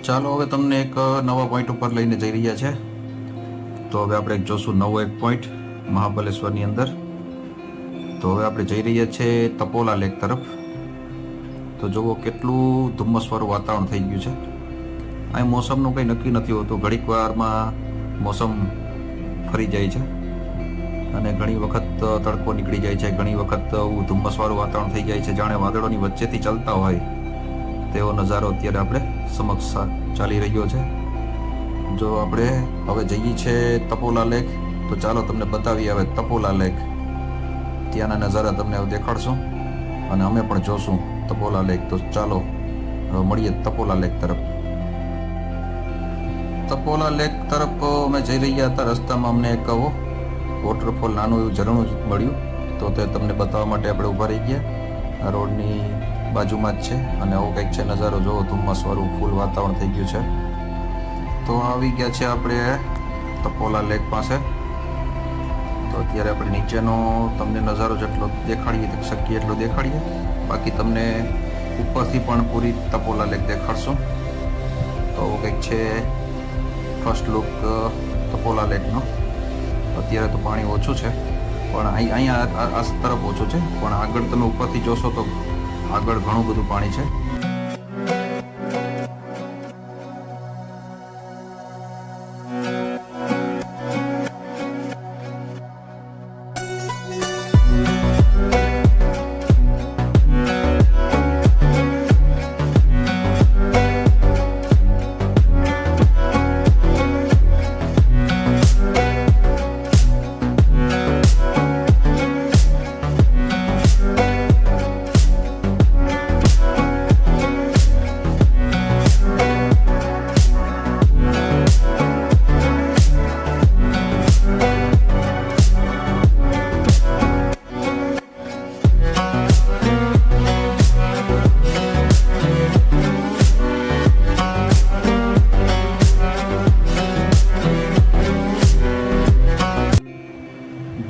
ચાલો હવે તમને એક નવા પોઈન્ટ ઉપર લઈને જઈ રહ્યા છે. તો હવે આપણે જોશું નવો એક પોઈન્ટ મહાબલેશ્વરની અંદર. તો હવે આપણે જઈ રહ્યા છીએ તપોલા લેક તરફ. તો જુઓ કેટલું ધુમ્મસવાળું વાતાવરણ થઈ ગયું છે. અહીં મોસમનું કંઈ નક્કી નથી હોતું. ઘડીક વારમાં મોસમ ફરી જાય છે અને ઘણી વખત તડકો નીકળી જાય છે, ઘણી વખત ધુમ્મસવાળું વાતાવરણ થઈ જાય છે, જાણે વાદળોની વચ્ચેથી ચાલતા હોય તેવો નજારો અત્યારે આપણે સમક્ષ ચાલી રહ્યો છે. જો આપણે હવે જઈએ છીએ તપોલા લેક, તો ચાલો તમને બતાવીએ હવે તપોલા લેક. ત્યાંના નજારા તમને હવે દેખાડશું અને અમે પણ જોશું તપોલા લેક. તો ચાલો હવે મળીએ તપોલા લેક તરફ. તપોલા લેક તરફ અમે જઈ રહ્યા હતા. રસ્તામાં અમને એક વોટરફોલ, નાનું એવું ઝરણું મળ્યું. તો તે તમને બતાવવા માટે આપણે ઊભા રહી ગયા. આ રોડની બાજુમાં જ છે અને આવો કંઈક છે નજારો. જોવો, ધુમ્મસવાળું ફૂલ વાતાવરણ થઈ ગયું છે. તો આવી ગયા છે આપણે તપોલા લેક પાસે. તો અત્યારે આપણે નીચેનો તમને નજારો જેટલો દેખાડીએ શકીએ એટલો દેખાડીએ. બાકી તમને ઉપરથી પણ પૂરી તપોલા લેક દેખાડશું. તો કંઈક છે ફર્સ્ટ લુક તપોલા લેકનો. અત્યારે તો પાણી ઓછું છે, પણ અહીંયા આ તરફ ઓછું છે, પણ આગળ તમે ઉપરથી જોશો તો આગળ ઘણું બધું પાણી છે.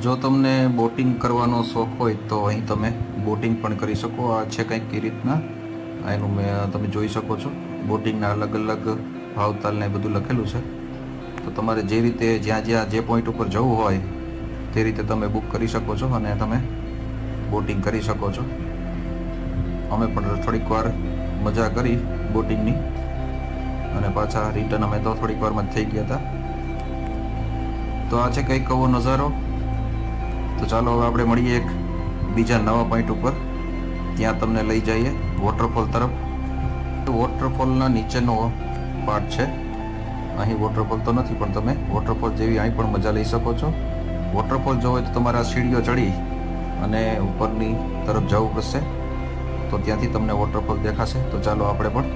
જો તમને બોટિંગ કરવાનો શોખ હોય તો અહીં તમે બોટિંગ પણ કરી શકો. આ છે કંઈક એ રીતના. એનું તમે જોઈ શકો છો. બોટિંગના અલગ અલગ ભાવતાલને બધું લખેલું છે. તો તમારે જે રીતે જ્યાં જે પોઈન્ટ ઉપર જવું હોય તે રીતે તમે બુક કરી શકો છો અને તમે બોટિંગ કરી શકો છો. અમે પણ થોડીક વાર મજા કરી બોટિંગની અને પાછા રિટર્ન અમે તો થોડીક વારમાં જ થઈ ગયા હતા. તો આ છે કંઈક આવો નજારો. તો ચાલો હવે આપણે મળીએ એક બીજા નવા પોઈન્ટ ઉપર. ત્યાં તમને લઈ જઈએ વોટરફોલ તરફ. વોટરફોલના નીચેનો પાર્ટ છે. અહીં વોટરફોલ તો નથી, પણ તમે વોટરફોલ જેવી અહીં પણ મજા લઈ શકો છો. વોટરફોલ જોવો તો તમારે આ સીડીઓ ચડી અને ઉપરની તરફ જવું પડશે. તો ત્યાંથી તમને વોટરફોલ દેખાશે. તો ચાલો આપણે પણ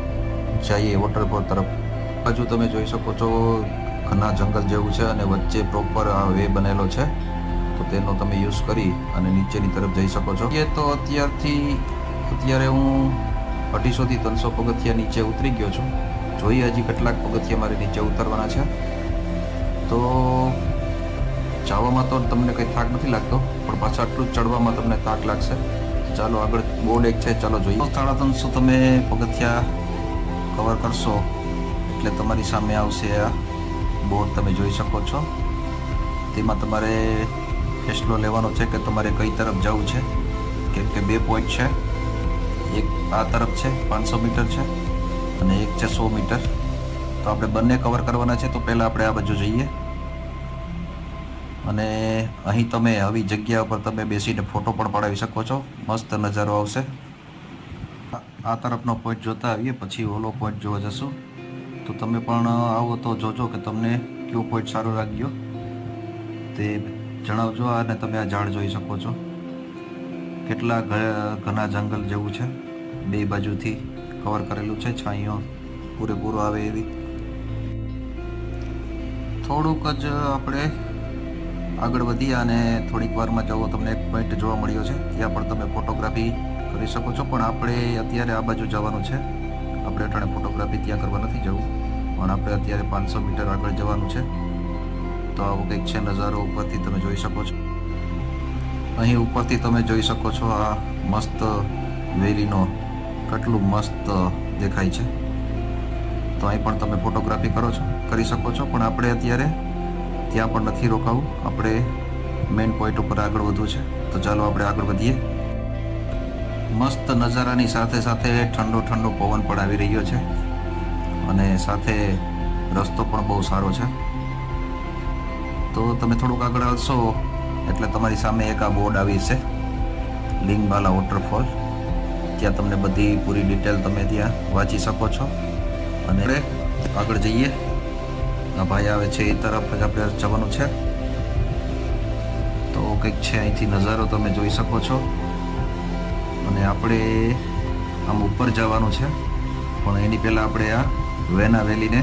જઈએ વોટરફોલ તરફ. બાજુ તમે જોઈ શકો છો ઘણા જંગલ જેવું છે અને વચ્ચે પ્રોપર આ વે બનેલો છે. તો તેનો તમે યુઝ કરી અને નીચેની તરફ જઈ શકો છો. એ તો અત્યારે હું 250 થી 300 પગથિયા નીચે ઉતરી ગયો છું. જોઈએ હજી કેટલાક પગથિયા મારે નીચે ઉતરવાના છે. તો જવામાં તો તમને કંઈ થાક નથી લાગતો, પણ પાછા આટલું જ ચડવામાં તમને થાક લાગશે. ચાલો આગળ બોર્ડ એક છે, ચાલો જોઈએ. 350 તમે પગથિયા કવર કરશો એટલે તમારી સામે આવશે આ બોર્ડ. તમે જોઈ શકો છો. તેમાં તમારે ફેસલો લેવાનો છે કે તમારે કઈ તરફ જવું છે. કેમ કે 2 પોઈન્ટ છે. એક આ તરફ છે 500 મીટર છે અને એક છે 100 મીટર. તો આપણે બંને કવર કરવાના છે. તો પહેલાં આપણે આ બાજુ જઈએ અને અહીં તમે આવી જગ્યા ઉપર તમે બેસીને ફોટો પણ પડાવી શકો છો. મસ્ત નજારો આવશે. આ તરફનો પોઈન્ટ જોતા આવીએ, પછી ઓલો પોઈન્ટ જોવા જશું. તો તમે પણ આવો તો જોજો કે તમને કયો પોઈન્ટ સારો લાગ્યો તે જણાવજો. અને તમે આ ઝાડ જોઈ શકો છો. કેટલા ઘણા જંગલ જેવું છે. 2 બાજુથી કવર કરેલું છે. છાંયો પૂરેપૂરો આવે એવી. થોડુંક જ આપણે આગળ વધ્યા અને થોડીક વારમાં જવો તમને એક પોઈન્ટ જોવા મળ્યો છે. ત્યાં પણ તમે ફોટોગ્રાફી કરી શકો છો. પણ આપણે અત્યારે આ બાજુ જવાનું છે. આપણે અટાણે ફોટોગ્રાફી ત્યાં કરવા નથી જવું, પણ આપણે અત્યારે 500 મીટર આગળ જવાનું છે. તો આવો કંઈક છે નજારો. ઉપરથી તમે જોઈ શકો છો. અહીં ઉપરથી તમે જોઈ શકો છો આ મસ્ત વેલીનો કેટલું મસ્ત દેખાય છે. તો અહીં પણ તમે ફોટોગ્રાફી કરી શકો છો. પણ આપણે અત્યારે ત્યાં પણ નથી રોકાવું, આપણે મેઇન પોઈન્ટ ઉપર આગળ વધવું છે. તો ચાલો આપણે આગળ વધીએ. મસ્ત નજારાની સાથે સાથે ઠંડો ઠંડો પવન પણ આવી રહ્યો છે અને સાથે રસ્તો પણ બહુ સારો છે. તો તમે થોડુંક આગળ આવશો એટલે તમારી સામે એક આ બોર્ડ આવી છે, લિંગબાલા વોટરફોલ. ત્યાં તમને બધી પૂરી ડિટેલ તમે ત્યાં વાંચી શકો છો. અને આગળ જઈએ. આ ભાઈ આવે છે એ તરફ જ આપણે જવાનું છે. તો કંઈક છે, અહીંથી નજારો તમે જોઈ શકો છો. અને આપણે આમ ઉપર જવાનું છે, પણ એની પહેલાં આપણે આ વેના વેલીને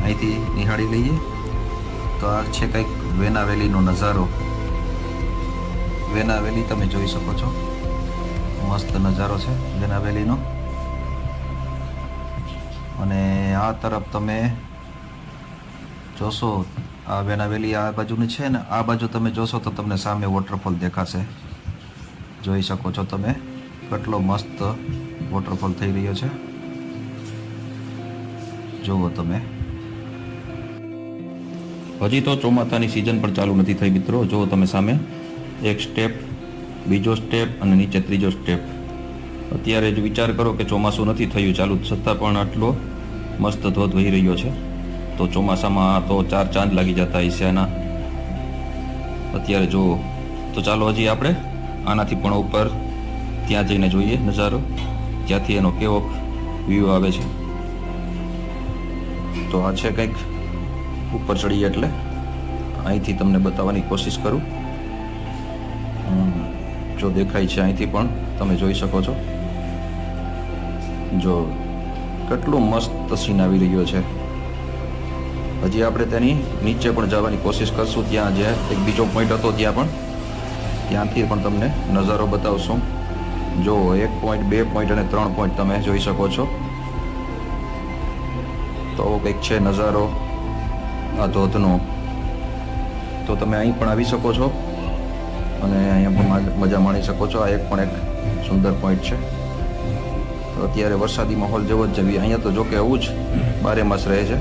અહીંથી નિહાળી લઈએ. તો આ છે કંઈક વેના વેલીનો નજારો. વેના વેલી તમે જોઈ શકો છો, મસ્ત નજારો છે વેના વેલીનો. અને આ તરફ તમે જોશો, આ વેના વેલી આ બાજુની છે ને, આ બાજુ તમે જોશો તો તમને સામે વોટરફોલ દેખાશે. જોઈ શકો છો તમે કેટલો મસ્ત વોટરફોલ થઈ રહ્યો છે, જુઓ તમે. હજી તો ચોમાસાની સિઝન પણ ચાલુ નથી થઈ મિત્રો. જુઓ તમે સામે એક સ્ટેપ, બીજો સ્ટેપ અને નીચે ત્રીજો સ્ટેપ. અત્યારે જ વિચાર કરો કે ચોમાસું નથી થયું ચાલુ, છતાં પણ આટલો મસ્ત ધોધ વહી રહ્યો છે. તો ચોમાસામાં તો 4 ચાંદ લાગી જતા હશે આના. અત્યારે જુઓ. તો ચાલો હજી આપણે આનાથી પણ ઉપર ત્યાં જઈને જોઈએ નજારો, ત્યાંથી એનો કેવો વ્યૂ આવે છે. તો આ છે કંઈક ઉપર ચડીએ એટલે અહીંથી તમને બતાવવાની કોશિશ કરું. જો દેખાય છે અહીંથી પણ તમે જોઈ શકો છો. જો કેટલું મસ્ત સીન આવી રહ્યો છે. હજી આપણે તેની નીચે પણ જવાની કોશિશ કરશું. ત્યાં જે એક બીજો પોઈન્ટ હતો ત્યાંથી પણ તમને નજારો બતાવશું. જો 1 પોઈન્ટ, 2 પોઈન્ટ અને 3 પોઈન્ટ તમે જોઈ શકો છો. તો કંઈક છે નજારો આ ધોધનો. તો તમે અહીં પણ આવી શકો છો અને અહીંયા પણ મજા માણી શકો છો. આ એક સુંદર પોઈન્ટ છે. તો અત્યારે વરસાદી માહોલ જેવો જ જેવી અહીંયા તો જોકે આવું જ 12 માસ રહે છે.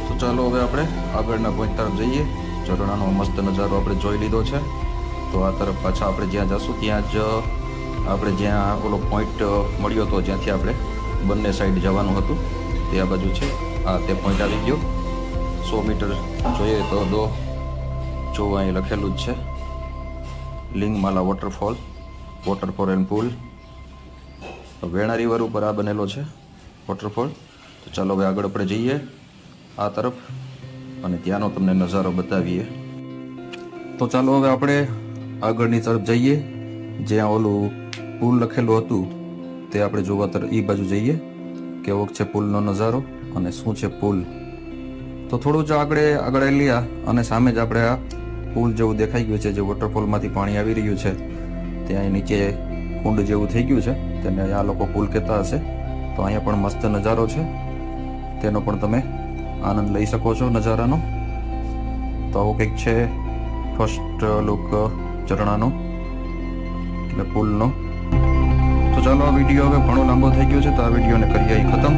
તો ચાલો હવે આપણે આગળના પોઈન્ટ તરફ જઈએ. ઝરણાનો મસ્ત નજારો આપણે જોઈ લીધો છે. તો આ તરફ પાછા આપણે જ્યાં જશું ત્યાં જ આપણે જ્યાં ઓલો પોઈન્ટ મળ્યો હતો, જ્યાંથી આપણે બંને સાઈડ જવાનું હતું તે આ બાજુ છે. આ તે પોઈન્ટ આવી ગયો. 100 મીટર જોઈએ તો જો અહીં લખેલું જ છે લિંગમાલા વોટરફોલ એન્ડ પુલ. વેણા રિવર ઉપર આ બનેલો છે વોટરફોલ. તો ચાલો હવે આગળ આપણે જઈએ આ તરફ અને ત્યાંનો તમને નજારો બતાવીએ. તો ચાલો હવે આપણે આગળની તરફ જઈએ. જ્યાં ઓલું પુલ લખેલું હતું તે આપણે જોવા તરફ એ બાજુ જઈએ. કેવો છે પુલનો નજારો અને શું છે પુલ. તો થોડું જ આગળ લ્યા અને સામે જ આપણે આ પુલ જેવું દેખાઈ ગયું છે, જે વોટરફોલમાંથી પાણી આવી રહ્યું છે. ત્યાં નીચે કુંડ જેવું થઈ ગયું છે, તેને આ લોકો પુલ કહેતા હશે. તો અહીંયા પણ મસ્ત નજારો છે, તેનો પણ તમે આનંદ લઈ શકો છો નજારાનો. તો આવું કંઈક છે ફર્સ્ટ લુક ઝરણાનો એટલે પુલનો. તો ચાલો આ વિડીયો હવે ઘણો લાંબો થઈ ગયો છે, તો આ વિડીયોને કરીએ અહીં ખતમ.